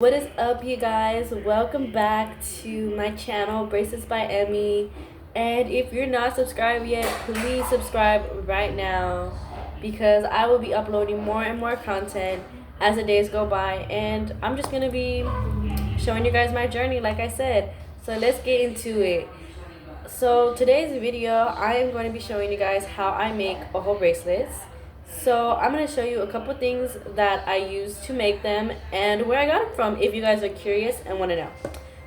What is up, you guys? Welcome back to my channel, Bracelets by Emmy. And if you're not subscribed yet, please subscribe right now because I will be uploading more and more content as the days go by. And I'm just going to be showing you guys my journey, like I said. So let's get into it. So today's video, I am going to be showing you guys how I make ojo bracelets. So I'm going to show you a couple things that I use to make them and where I got them from if you guys are curious and want to know.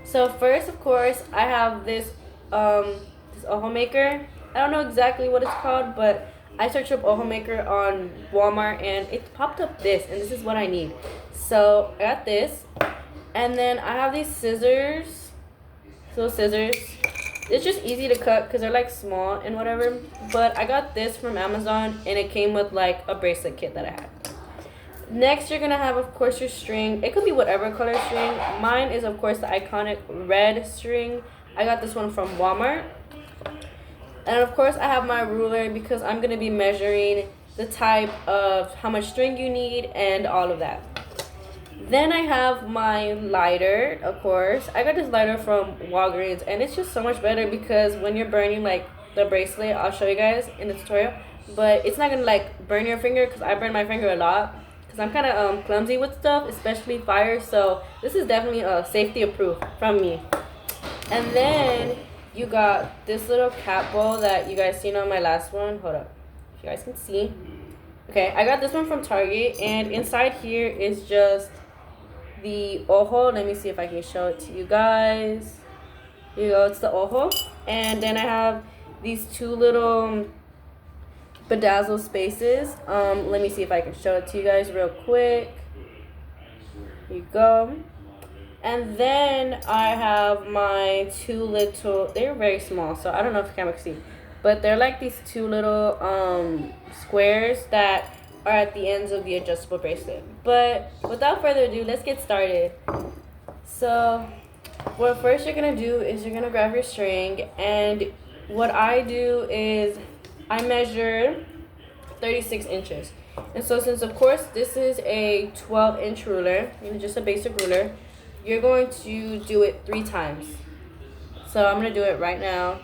So first, of course, I have this ojo maker. I don't know exactly what it's called, but I searched up ojo maker on Walmart and it popped up this, and this is what I need. So I got this, and then I have these scissors. It's just easy to cut because they're like small and whatever. But I got this from Amazon and it came with like a bracelet kit that I had. Next, you're gonna have, of course, your string. It could be whatever color string. Mine is, of course, the iconic red string. I got this one from Walmart. And of course, I have my ruler because I'm gonna be measuring the type of how much string you need and all of that. Then I have my lighter, of course. I got this lighter from Walgreens, and it's just so much better because when you're burning like the bracelet, I'll show you guys in the tutorial, but it's not gonna like burn your finger because I burn my finger a lot because I'm kind of clumsy with stuff, especially fire. So this is definitely a safety approved from me. And then you got this little cap bowl that you guys seen on my last one. Hold up, if you guys can see. Okay, I got this one from Target, and inside here is just the ojo. Let me see if I can show it to you guys. Here you go, it's the ojo. And then I have these two little bedazzled spaces. Let me see if I can show it to you guys real quick. Here you go. And then I have my two little, they're very small, so I don't know if the camera can see, but they're like these two little squares that are at the ends of the adjustable bracelet. But without further ado, let's get started. So what first you're gonna do is you're gonna grab your string, and what I do is I measure 36 inches. And so since of course this is a 12-inch ruler, just a basic ruler, you're going to do it 3 times. So I'm gonna do it right now.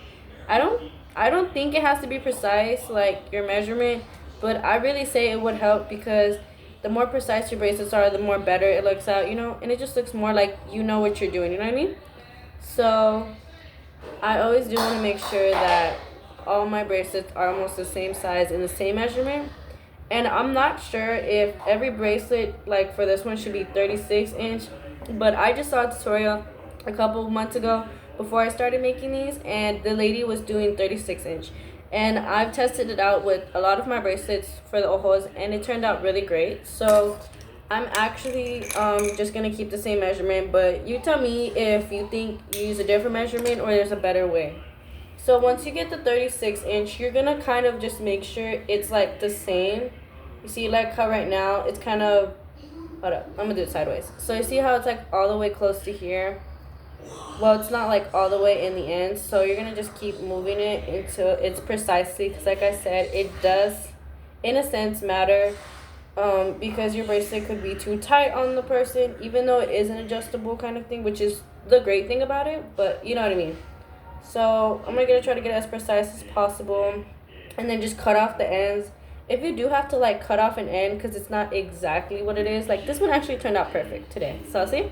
I don't think it has to be precise like your measurement, but I really say it would help because the more precise your bracelets are, the more better it looks out, and it just looks more like you know what you're doing, you know what I mean? So I always do want to make sure that all my bracelets are almost the same size and the same measurement. And I'm not sure if every bracelet, like for this one, should be 36 inch, but I just saw a tutorial a couple of months ago before I started making these, and the lady was doing 36 inch. And I've tested it out with a lot of my bracelets for the ojos, and it turned out really great. So I'm actually just gonna keep the same measurement, but you tell me if you think you use a different measurement or there's a better way. So once you get the 36 inch, you're gonna kind of just make sure it's like the same. You see like how right now it's kind of, hold up, I'm gonna do it sideways. So you see how it's like all the way close to here? Well, it's not like all the way in the end, so you're gonna just keep moving it until it's precisely, because like I said, it does in a sense matter, because your bracelet could be too tight on the person, even though it is an adjustable kind of thing, which is the great thing about it, but you know what I mean. So I'm gonna try to get it as precise as possible, and then just cut off the ends. If you do have to like cut off an end because it's not exactly what it is, like this one actually turned out perfect today, so see.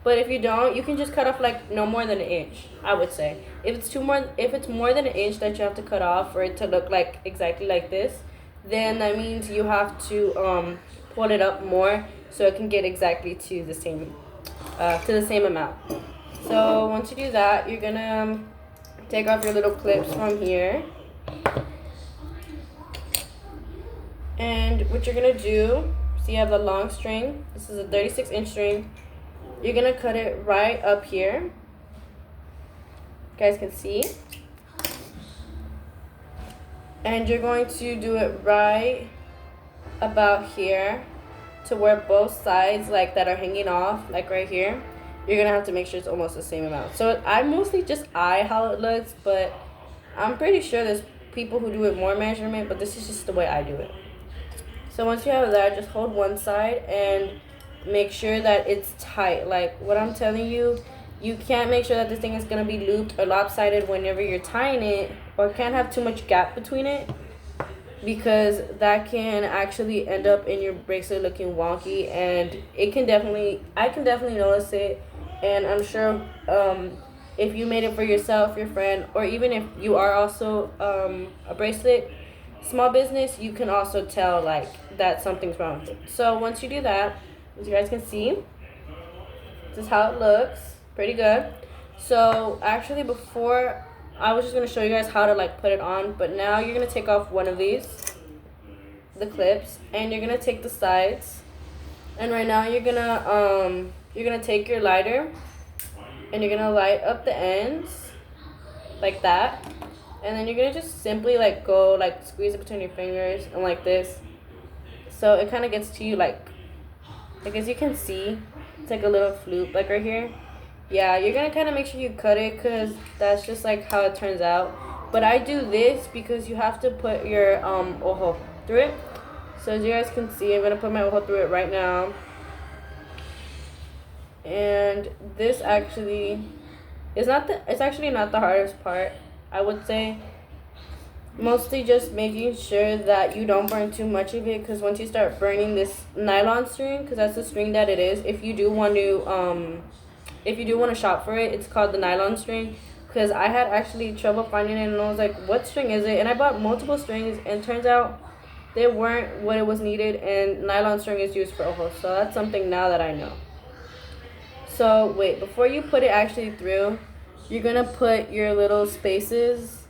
But if you don't, you can just cut off like no more than an inch, I would say. If it's more than an inch that you have to cut off for it to look like exactly like this, then that means you have to pull it up more so it can get exactly to the same amount. So once you do that, you're gonna take off your little clips from here. And what you're gonna do, so you have the long string. This is a 36-inch string. You're gonna cut it right up here. You guys can see. And you're going to do it right about here to where both sides like that are hanging off, like right here. You're gonna have to make sure it's almost the same amount. So I mostly just eye how it looks, but I'm pretty sure there's people who do it more measurement, but this is just the way I do it. So once you have that, just hold one side and make sure that it's tight. Like what I'm telling you, you can't make sure that this thing is gonna be looped or lopsided whenever you're tying it, or can't have too much gap between it, because that can actually end up in your bracelet looking wonky, and I can definitely notice it. And I'm sure if you made it for yourself, your friend, or even if you are also a bracelet small business, you can also tell like that something's wrong with it. So once you do that, as you guys can see, this is how it looks. Pretty good. So actually, before, I was just going to show you guys how to like put it on, but now you're going to take off one of these, the clips, and you're going to take the sides, and right now you're going to take your lighter and you're going to light up the ends like that, and then you're going to just simply like go like squeeze it between your fingers and like this, so it kind of gets to you like as you can see, it's like a little floop like right here. Yeah, you're gonna kind of make sure you cut it, because that's just like how it turns out. But I do this because you have to put your ojo through it. So as you guys can see, I'm gonna put my ojo through it right now. And this actually is it's actually not the hardest part, I would say. Mostly just making sure that you don't burn too much of it, because once you start burning this nylon string, because that's the string that it is, if you do want to shop for it, it's called the nylon string, because I had actually trouble finding it, and I was like, what string is it? And I bought multiple strings, and turns out they weren't what it was needed, and nylon string is used for ojo, so that's something now that I know. So wait, before you put it actually through, you're gonna put your little spaces.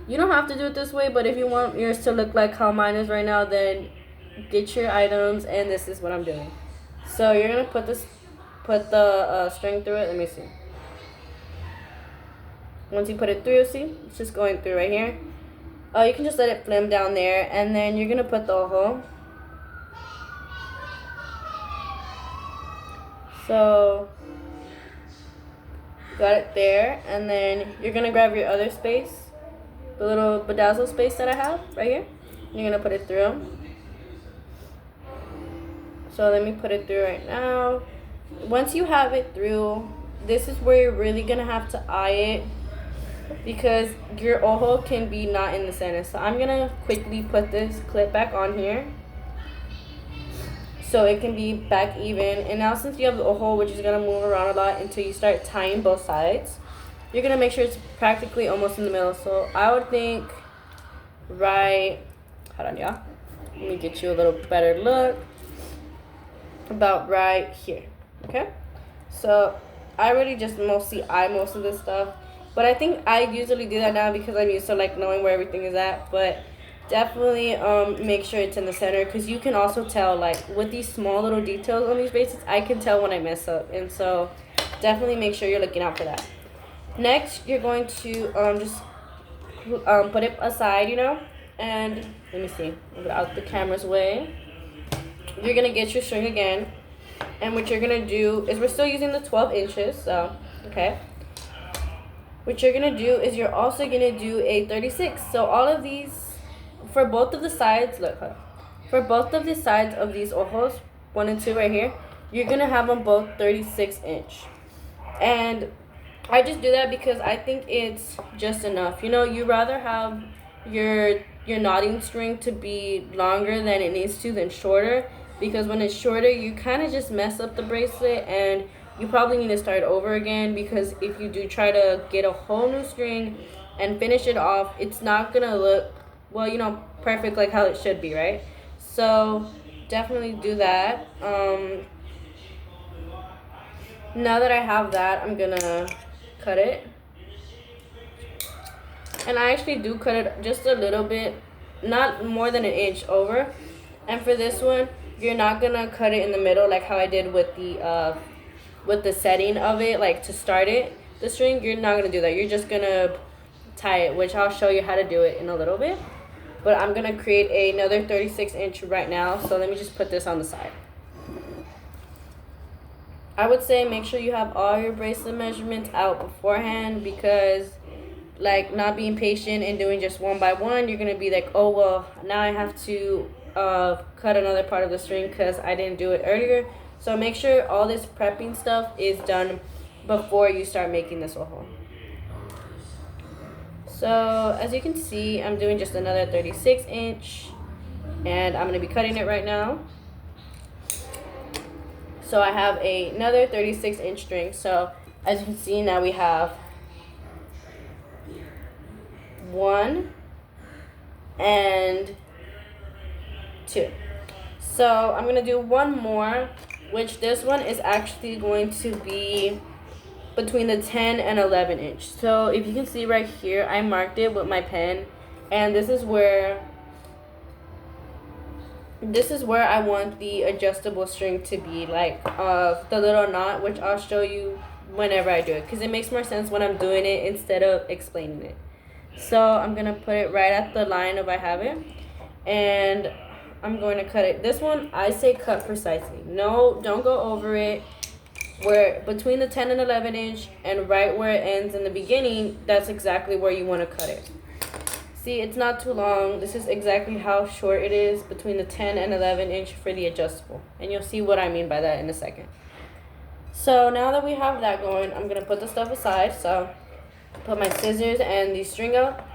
You don't have to do it this way, but if you want yours to look like how mine is right now, then get your items, and this is what I'm doing. So you're gonna put the string through it. Let me see. Once you put it through, see, it's just going through right here. You can just let it flim down there, and then you're gonna put the ojo. So got it there, and then you're gonna grab your other space, the little bedazzle space that I have right here. You're gonna put it through. So let me put it through right now. Once you have it through, this is where you're really gonna have to eye it, because your ojo can be not in the center. So I'm gonna quickly put this clip back on here so it can be back even. And now since you have the ojo, which is gonna move around a lot until you start tying both sides, you're gonna make sure it's practically almost in the middle. So I would think hold on y'all, let me get you a little better look, about right here. Okay, so I already just mostly eye most of this stuff, but I think I usually do that now because I'm used to like knowing where everything is at. But definitely make sure it's in the center, because you can also tell like with these small little details on these bracelets, I can tell when I mess up, and so definitely make sure you're looking out for that. Next, you're going to just put it aside, and let me see, move it out the camera's way. You're gonna get your string again, and what you're gonna do is, we're still using the 12 inches, so okay. What you're gonna do is you're also gonna do a 36. So all of these, for both of the sides, for both of the sides of these ojos, 1 and 2 right here, you're gonna have them both 36 inch. And I just do that because I think it's just enough. You rather have your knotting string to be longer than it needs to than shorter, because when it's shorter, you kind of just mess up the bracelet, and you probably need to start over again, because if you do try to get a whole new string and finish it off, it's not gonna look, well, perfect like how it should be, right? So definitely do that. Now that I have that, I'm gonna cut it, and I actually do cut it just a little bit, not more than an inch over. And for this one, you're not gonna cut it in the middle like how I did with the setting of it, like to start it, the string. You're not gonna do that. You're just gonna tie it, which I'll show you how to do it in a little bit. But I'm gonna create another 36 inch right now, so let me just put this on the side. I would say make sure you have all your bracelet measurements out beforehand, because like not being patient and doing just one by one, you're gonna be like, oh well, now I have to cut another part of the string because I didn't do it earlier. So make sure all this prepping stuff is done before you start making this ojo. So as you can see, I'm doing just another 36 inch, and I'm going to be cutting it right now. So I have another 36 inch string. So as you can see, now we have 1 and 2. So I'm going to do one more, which this one is actually going to be between the 10 and 11 inch. So if you can see right here, I marked it with my pen, and this is where I want the adjustable string to be, like the little knot, which I'll show you whenever I do it, because it makes more sense when I'm doing it instead of explaining it. So I'm gonna put it right at the line of I have it, and I'm going to cut it. This one I say cut precisely. No, don't go over it. Where between the 10 and 11 inch and right where it ends in the beginning, that's exactly where you want to cut it. See, it's not too long. This is exactly how short it is between the 10 and 11 inch for the adjustable. And you'll see what I mean by that in a second. So now that we have that going, I'm going to put the stuff aside. So put my scissors and the string up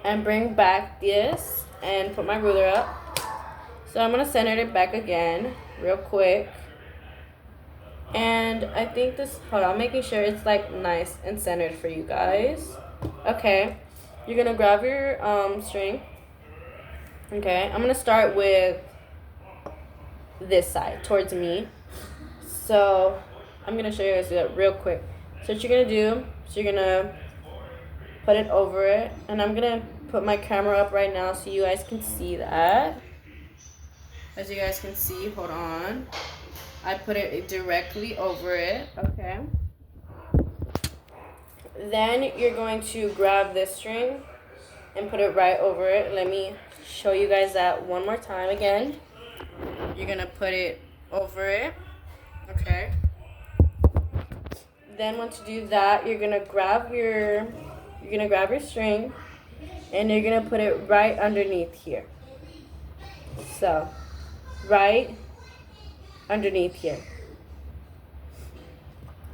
and bring back this and put my ruler up. So I'm going to center it back again real quick. And I think this, hold on, making sure it's like nice and centered for you guys. Okay, you're gonna grab your string. Okay, I'm gonna start with this side towards me. So I'm gonna show you guys that real quick. So what you're gonna do, so you're gonna put it over it, and I'm gonna put my camera up right now so you guys can see that. As you guys can see, hold on. I put it directly over it, okay? Then you're going to grab this string and put it right over it. Let me show you guys that one more time again. You're gonna put it over it, okay? Then once you do that, you're gonna grab your string and you're gonna put it right underneath here. So, right underneath here,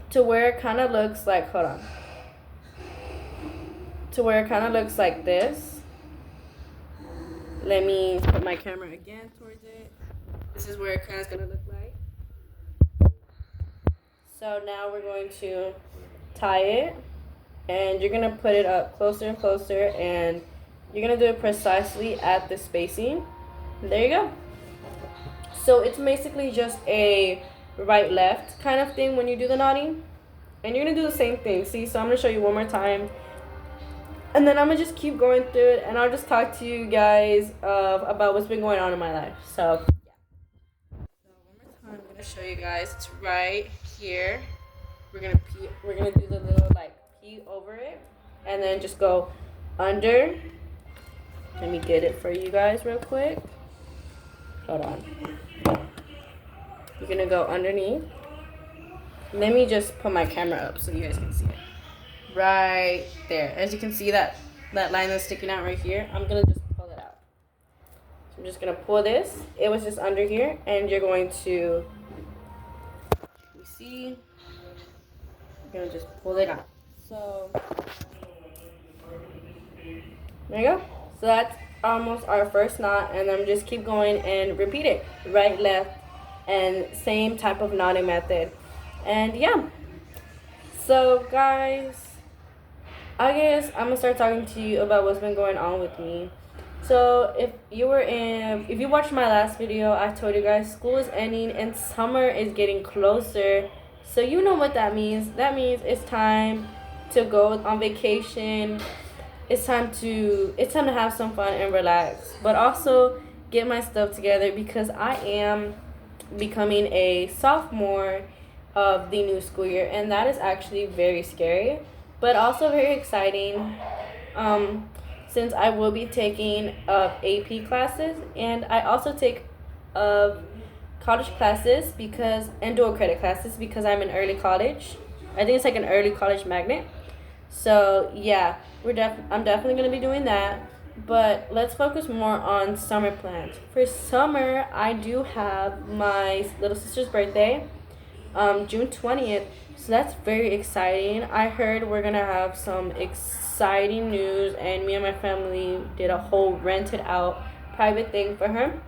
to where it kind of looks like, hold on, to where it kind of looks like this. Let me put my camera again towards it. This is where it kind of is going to look like. So now we're going to tie it, and you're going to put it up closer and closer, and you're going to do it precisely at the spacing. There you go. So it's basically just a right-left kind of thing when you do the knotting. And you're going to do the same thing. See, so I'm going to show you one more time. And then I'm going to just keep going through it. And I'll just talk to you guys about what's been going on in my life. So, yeah. So one more time, I'm going to show you guys. It's right here. We're going to do the little, like, P over it. And then just go under. Let me get it for you guys real quick. Hold on. You're gonna go underneath. Let me just put my camera up so you guys can see it. Right there. As you can see that line that's sticking out right here, I'm gonna just pull it out. So I'm just gonna pull this. It was just under here, and you're going to, you see, you're gonna just pull it out. So there you go. So that's almost our first knot, and then just keep going and repeat it, right, left, and same type of knotting method. And yeah, so guys, I guess I'm gonna start talking to you about what's been going on with me. So if you watched my last video, I told you guys school is ending and summer is getting closer. So you know what that means. That means it's time to go on vacation. It's time to have some fun and relax, but also get my stuff together, because I am becoming a sophomore of the new school year, and that is actually very scary, but also very exciting, since I will be taking AP classes, and I also take college classes and dual credit classes because I'm in early college. I think it's like an early college magnet. So yeah, I'm definitely gonna be doing that. But let's focus more on summer plans. For summer, I do have my little sister's birthday, June 20th. So that's very exciting. I heard we're gonna have some exciting news, and me and my family did a whole rented out private thing for her.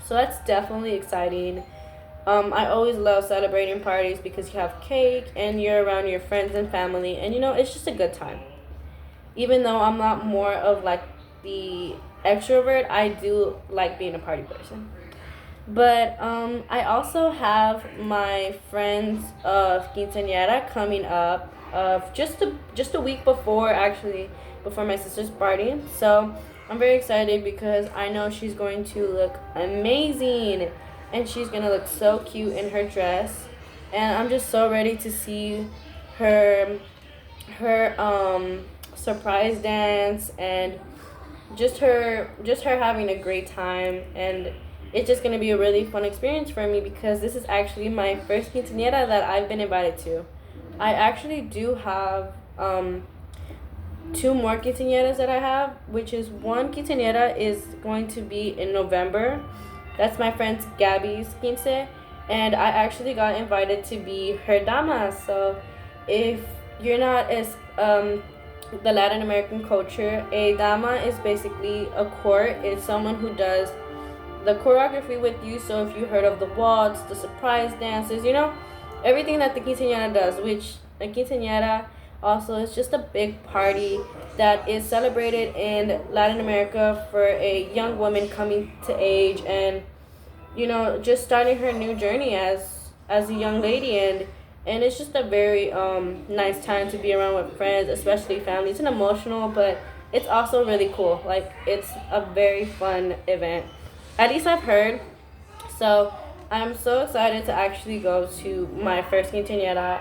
So that's definitely exciting. I always love celebrating parties because you have cake and you're around your friends and family, and it's just a good time. Even though I'm not more of like the extrovert, I do like being a party person. But I also have my friend's quinceañera coming up of just a week before, actually, before my sister's party. So I'm very excited because I know she's going to look amazing, and she's gonna look so cute in her dress, and I'm just so ready to see her surprise dance, and just her having a great time. And it's just going to be a really fun experience for me because this is actually my first quinceañera that I've been invited to. I actually do have two more quinceañeras that I have, which is one quinceañera is going to be in November. That's my friend Gabby's quince, and I actually got invited to be her dama. So if you're not as the Latin American culture, a dama is basically a court. It's someone who does the choreography with you. So if you heard of the waltz, the surprise dances, everything that the quinceañera does, which a quinceañera also is just a big party that is celebrated in Latin America for a young woman coming to age, and just starting her new journey as a young lady. And it's just a very nice time to be around with friends, especially family. It's an emotional, but it's also really cool. Like, it's a very fun event. At least I've heard. So I'm so excited to actually go to my first quinceañera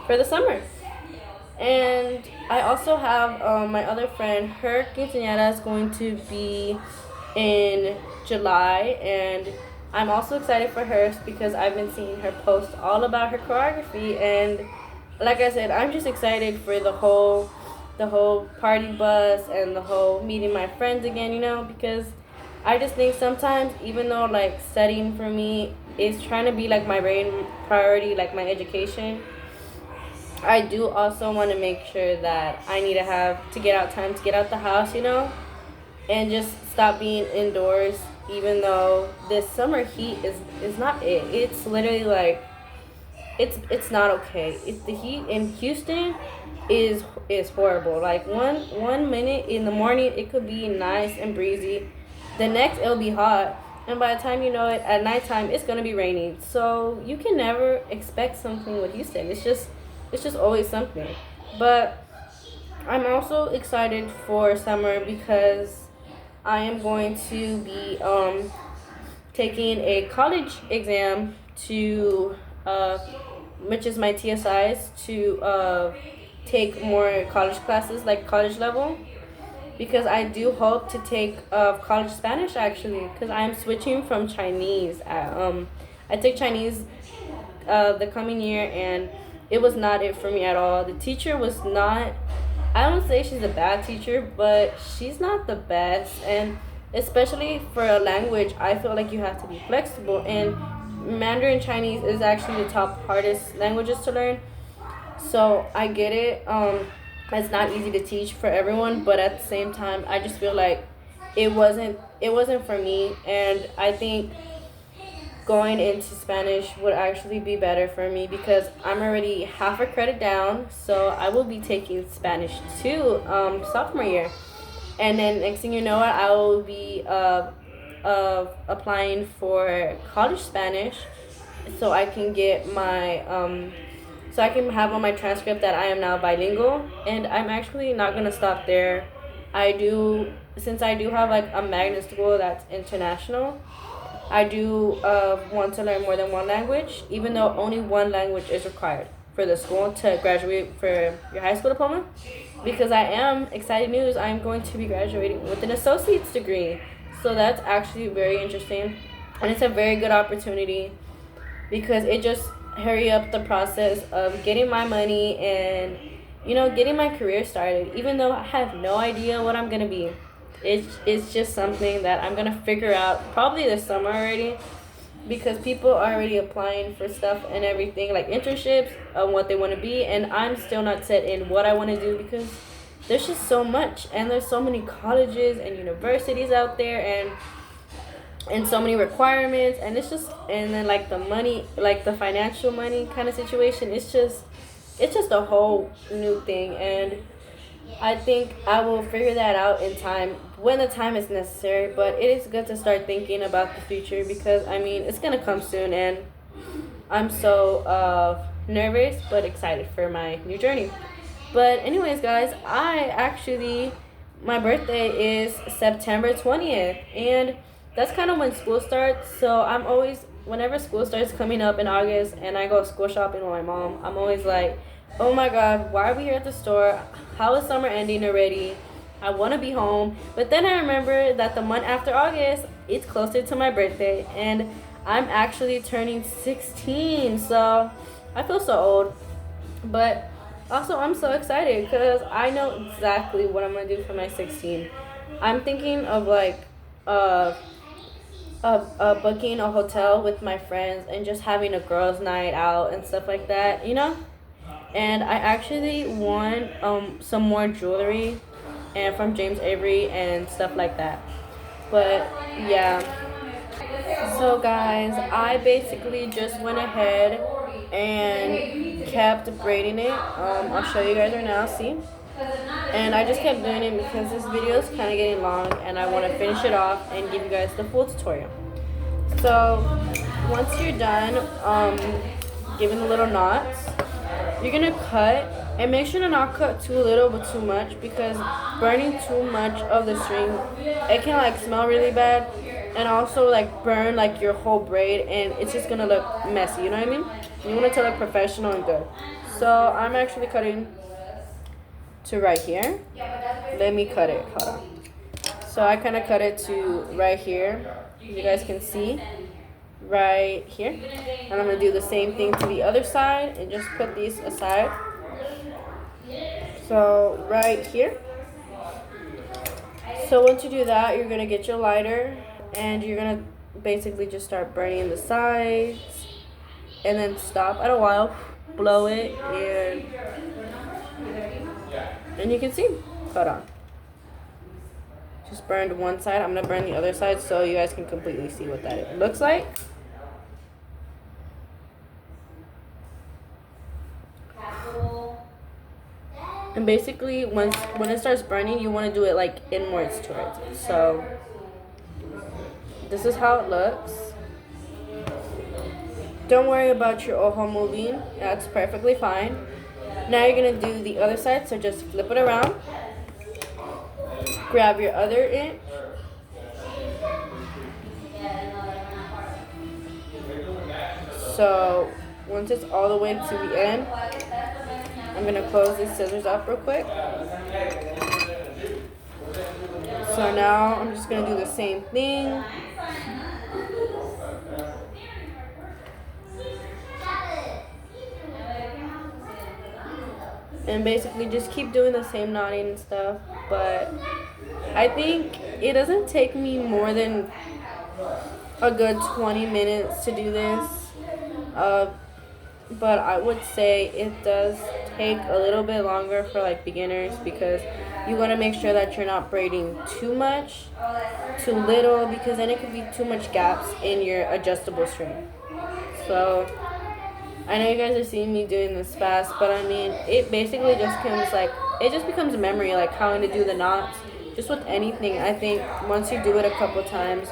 for the summer. And I also have my other friend. Her quinceañera is going to be in July, and I'm also excited for hers because I've been seeing her post all about her choreography, and like I said, I'm just excited for the whole party bus and the whole meeting my friends again, because I just think sometimes, even though like studying for me is trying to be like my main priority, like my education, I do also want to make sure that I need to have to get out time to get out the house, and just stop being indoors. Even though this summer heat is not it. It's literally like it's not okay. It's the heat in Houston is horrible. Like one minute in the morning it could be nice and breezy. The next it'll be hot. And by the time you know it, at nighttime it's gonna be raining. So you can never expect something with Houston. It's just always something. But I'm also excited for summer because I am going to be taking a college exam to, which is my TSIs, to take more college classes, like college level, because I do hope to take college Spanish, actually, because I'm switching from Chinese. I took Chinese the coming year, and it was not it for me at all. The teacher was not, I don't say she's a bad teacher, but she's not the best. And especially for a language, I feel like you have to be flexible. And Mandarin Chinese is actually the top hardest languages to learn. So I get it. It's not easy to teach for everyone, but at the same time, I just feel like it wasn't for me. And I think going into Spanish would actually be better for me because I'm already half a credit down, so I will be taking Spanish 2 sophomore year. And then next thing you know, I will be applying for college Spanish so I can get my so I can have on my transcript that I am now bilingual. And I'm actually not going to stop there. Since I do have like a magnet school that's international, I do want to learn more than one language, even though only one language is required for the school to graduate for your high school diploma. Because I am, exciting news, I'm going to be graduating with an associate's degree. So that's actually very interesting. And it's a very good opportunity because it just hurry up the process of getting my money and, getting my career started. Even though I have no idea what I'm going to be. it's just something that I'm gonna figure out probably this summer already, because people are already applying for stuff and everything, like internships on what they want to be, and I'm still not set in what I want to do, because there's just so much, and there's so many colleges and universities out there, and so many requirements, and it's just, and then like the money, like the financial money kind of situation, it's just a whole new thing. And I think I will figure that out in time, when the time is necessary. But it is good to start thinking about the future, because I mean it's gonna come soon, and I'm so nervous but excited for my new journey. But anyways, guys, my birthday is September 20th, and that's kind of when school starts. So I'm always, whenever school starts coming up in August and I go school shopping with my mom, I'm always like, oh my god, why are we here at the store? How is summer ending already? I want to be home. But then I remember that the month after August, it's closer to my birthday, and I'm actually turning 16. So I feel so old. But also, I'm so excited because I know exactly what I'm going to do for my 16. I'm thinking of like booking a hotel with my friends and just having a girls' night out and stuff like that, you know? And I actually want some more jewelry and from James Avery and stuff like that. But yeah. So guys, I basically just went ahead and kept braiding it. I'll show you guys right now, see? And I just kept doing it because this video is kind of getting long and I want to finish it off and give you guys the full tutorial. So once you're done giving the little knots, you're going to cut, and make sure to not cut too little but too much, because burning too much of the string, it can like smell really bad and also like burn like your whole braid, and it's just going to look messy, you know what I mean? You want it to look professional and good. So I'm actually cutting to right here. Let me cut it. Hold on. So I kind of cut it to right here. You guys can see right here. And I'm going to do the same thing to the other side and just put these aside. So right here. So once you do that, you're going to get your lighter and you're going to basically just start burning the sides, and then stop at a while, blow it, and you can see. Hold on. Just burned one side. I'm going to burn the other side so you guys can completely see what that looks like. And basically, when it starts burning, you want to do it like inwards towards it. So this is how it looks. Don't worry about your ojo moving. That's perfectly fine. Now you're going to do the other side. So just flip it around. Grab your other inch. So once it's all the way to the end, I'm going to close these scissors up real quick. So now I'm just going to do the same thing. And basically just keep doing the same knotting and stuff. But I think it doesn't take me more than a good 20 minutes to do this. But I would say it does take a little bit longer for like beginners, because you want to make sure that you're not braiding too much, too little, because then it could be too much gaps in your adjustable string. So I know you guys are seeing me doing this fast, but I mean, it basically just becomes a memory, like how to do the knots. Just with anything, I think once you do it a couple times,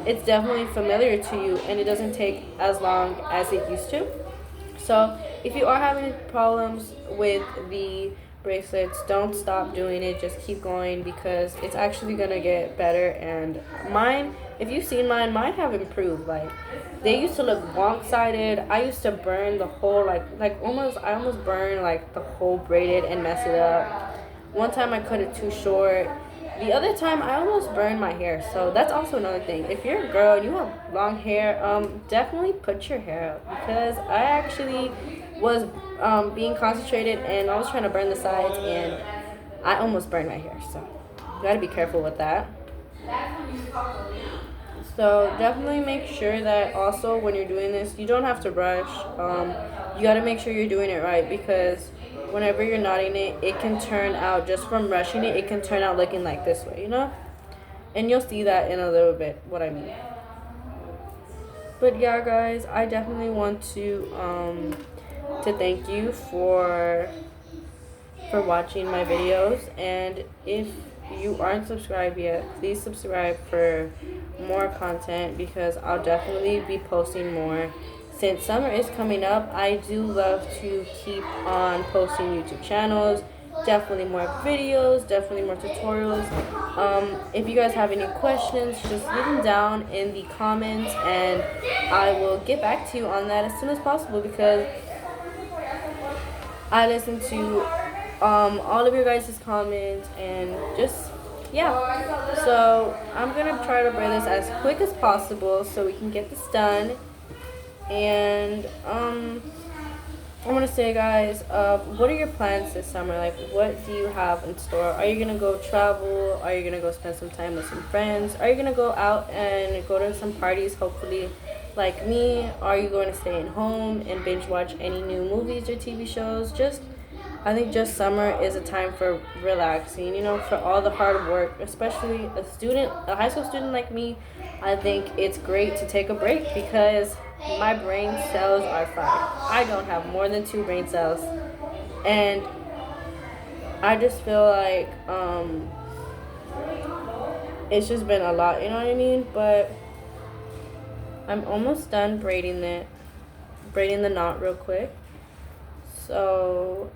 it's definitely familiar to you, and it doesn't take as long as it used to. So if you are having problems with the bracelets, don't stop doing it. Just keep going, because it's actually going to get better. And mine, if you've seen mine have improved. Like, they used to look wonk-sided. I used to burn the whole, I almost burned like the whole braided and mess it up. One time I cut it too short. The other time I almost burned my hair. So that's also another thing. If you're a girl and you have long hair, definitely put your hair up, because I actually was being concentrated and I was trying to burn the sides and I almost burned my hair. So You gotta be careful with that. So definitely make sure that also when you're doing this, you don't have to rush. You gotta make sure you're doing it right because whenever you're knotting it, it can turn out just from rushing it. It can turn out looking like this way, you know. And you'll see that in a little bit what I mean. But yeah, guys, I definitely want to thank you for watching my videos, and if you aren't subscribed yet, please subscribe for more content because I'll definitely be posting more. Since summer is coming up, I do love to keep on posting YouTube channels, definitely more videos, definitely more tutorials. If you guys have any questions, just leave them down in the comments and I will get back to you on that as soon as possible because I listen to all of your guys' comments and just yeah. So I'm gonna try to braid this as quick as possible so we can get this done. And I want to say, guys, what are your plans this summer? Like, what do you have in store? Are you gonna go travel? Are you gonna go spend some time with some friends? Are you gonna go out and go to some parties? Hopefully, like me. Are you going to stay at home and binge watch any new movies or TV shows? I think just summer is a time for relaxing, you know, for all the hard work, especially a high school student like me. I think it's great to take a break because my brain cells are fried. I don't have more than 2 brain cells. And I just feel like it's just been a lot, you know what I mean? But I'm almost done braiding the knot real quick. So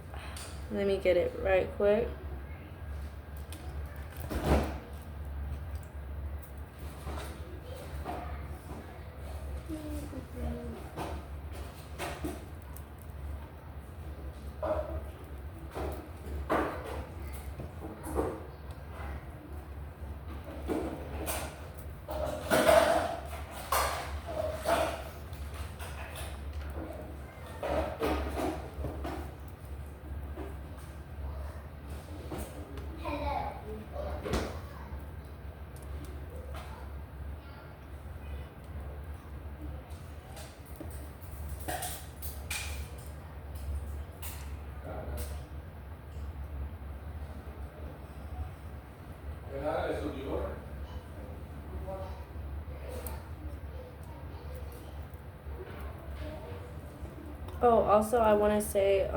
let me get it right quick. Oh, also I want to say,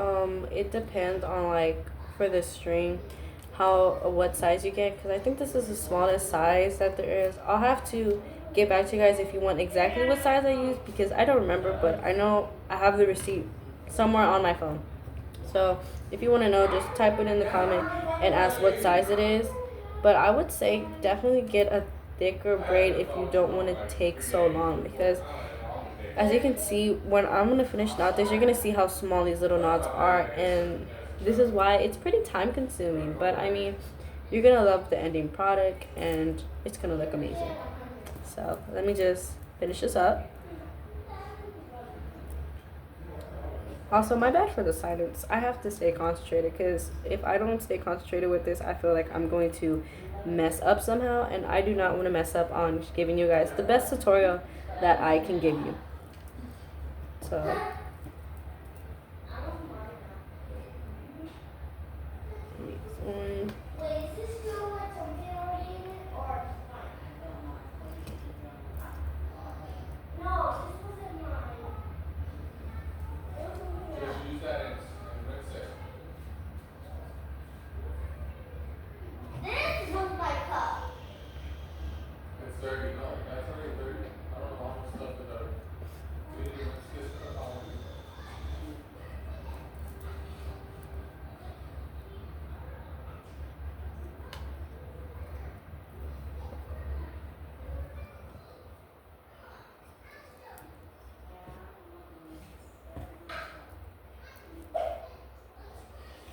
it depends on like for the string, what size you get, because I think this is the smallest size that there is. I'll have to get back to you guys if you want exactly what size I use because I don't remember, but I know I have the receipt somewhere on my phone. So if you want to know, just type it in the comment and ask what size it is. But I would say definitely get a thicker braid if you don't want to take so long because as you can see, when I'm going to finish knot this, you're going to see how small these little knots are. And this is why it's pretty time consuming. But I mean, you're going to love the ending product and it's going to look amazing. So let me just finish this up. Also, my bad for the silence. I have to stay concentrated because if I don't stay concentrated with this, I feel like I'm going to mess up somehow. And I do not want to mess up on giving you guys the best tutorial that I can give you. So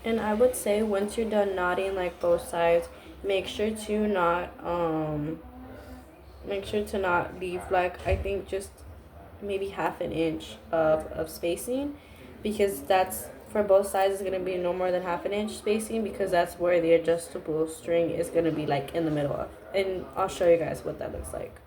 and I would say once you're done knotting like both sides, make sure to not leave like I think just maybe half an inch of spacing because that's for both sides is gonna be no more than 1/2 inch spacing because that's where the adjustable string is gonna be like in the middle of. And I'll show you guys what that looks like.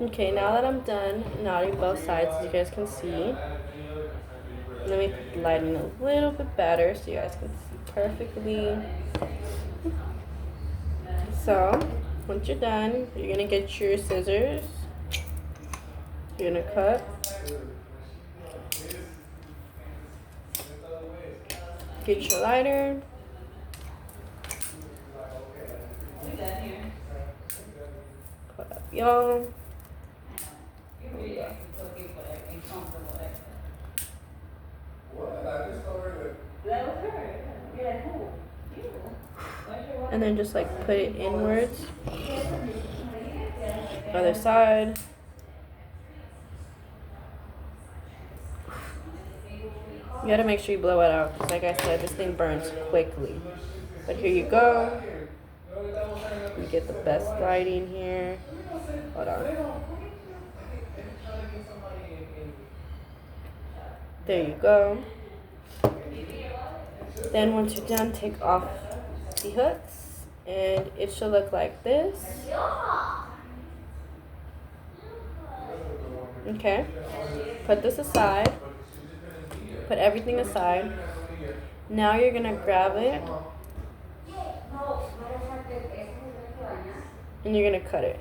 Okay, now that I'm done knotting both sides, as you guys can see, let me put the lighting a little bit better so you guys can see perfectly. So, once you're done, you're gonna get your scissors. You're gonna cut. Get your lighter. Cut up, y'all. And then just like put it inwards. Other side. You gotta make sure you blow it out because like I said, this thing burns quickly. But here you go. You get the best lighting here. Hold on. There you go. Then once you're done, take off the hooks and it should look like this. Okay. Put this aside. Put everything aside. Now you're gonna grab it and you're gonna cut it.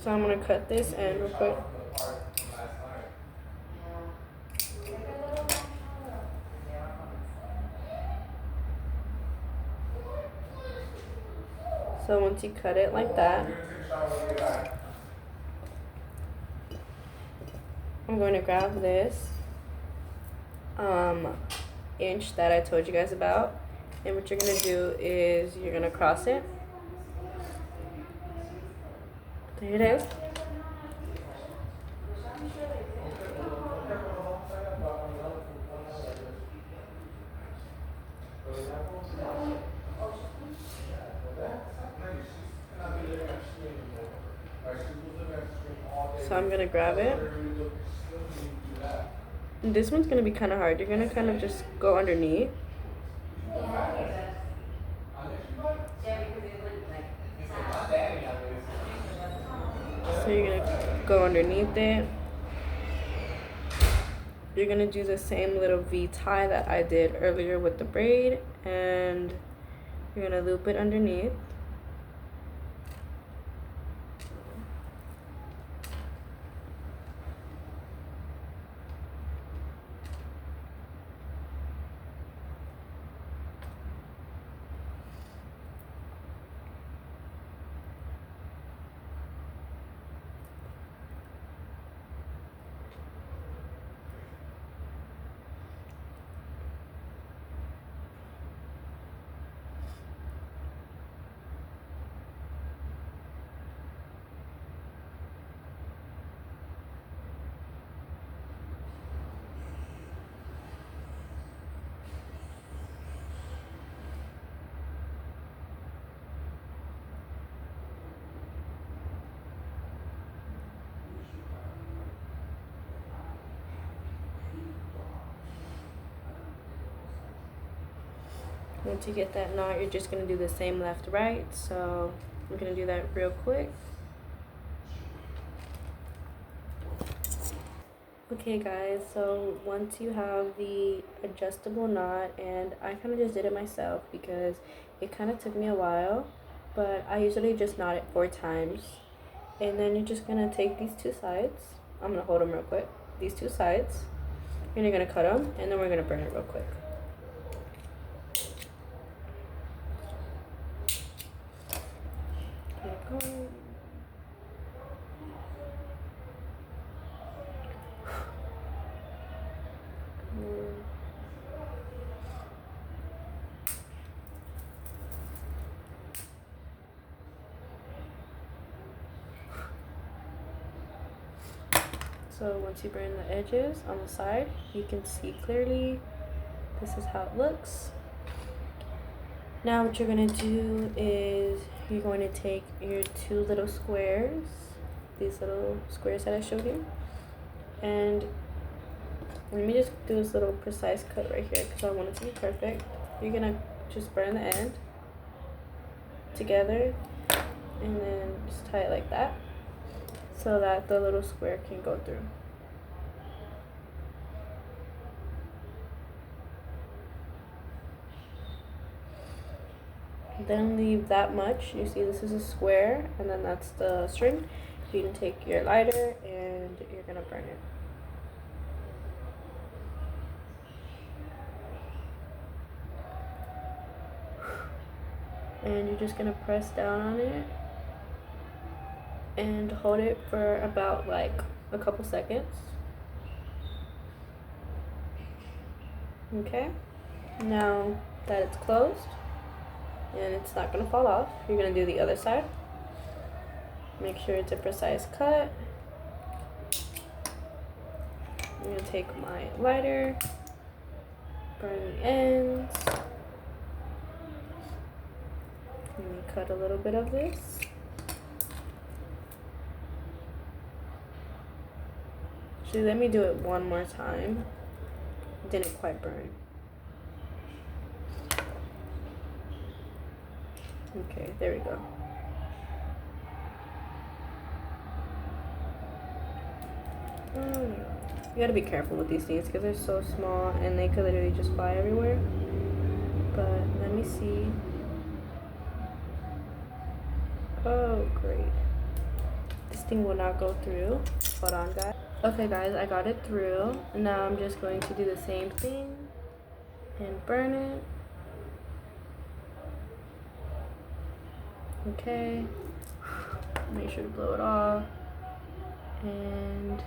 So I'm gonna cut this end real quick. So once you cut it like that, I'm going to grab this inch that I told you guys about, and what you're gonna do is you're gonna cross it. There it is. So I'm gonna grab it. And this one's gonna be kind of hard. You're gonna kind of just go underneath. So you're gonna go underneath it. You're gonna do the same little V tie that I did earlier with the braid, and you're gonna loop it underneath. Once you get that knot, you're just gonna do the same left, right. So we're gonna do that real quick. Okay guys, so once you have the adjustable knot, and I kind of just did it myself because it kind of took me a while, but I usually just knot it 4 times. And then you're just gonna take these 2 sides. I'm gonna hold them real quick. These 2 sides, and you're gonna cut them, and then we're gonna burn it real quick. So once you burn the edges on the side, you can see clearly. This is how it looks. Now what you're gonna do is you're going to take your 2 little squares, these little squares that I showed you, and let me just do this little precise cut right here because I want it to be perfect. You're gonna just burn the end together and then just tie it like that so that the little square can go through. Then leave that much. You see this is a square and then that's the string. You can take your lighter and you're gonna burn it. And you're just gonna press down on it and hold it for about like a couple seconds. Okay, now that it's closed and it's not gonna fall off, you're gonna do the other side. Make sure it's a precise cut. I'm gonna take my lighter, burn the ends. Let me cut a little bit of this. Actually, let me do it one more time. It didn't quite burn. Okay, there we go. You gotta be careful with these things because they're so small and they could literally just fly everywhere. But let me see. Oh, great. This thing will not go through. Hold on, guys. Okay, guys, I got it through. Now I'm just going to do the same thing and burn it. Okay. Make sure to blow it off. And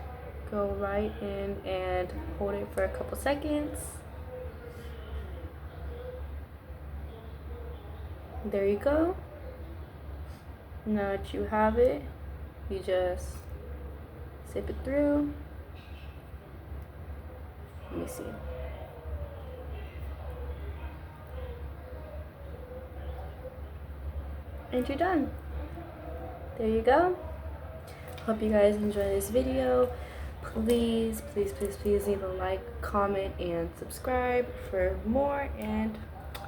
go right in and hold it for a couple seconds. There you go. Now that you have it, you just sip it through. Let me see. And you're done. There you go. Hope you guys enjoy this video. Please leave a like, comment, and subscribe for more. And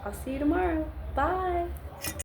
I'll see you tomorrow. Bye.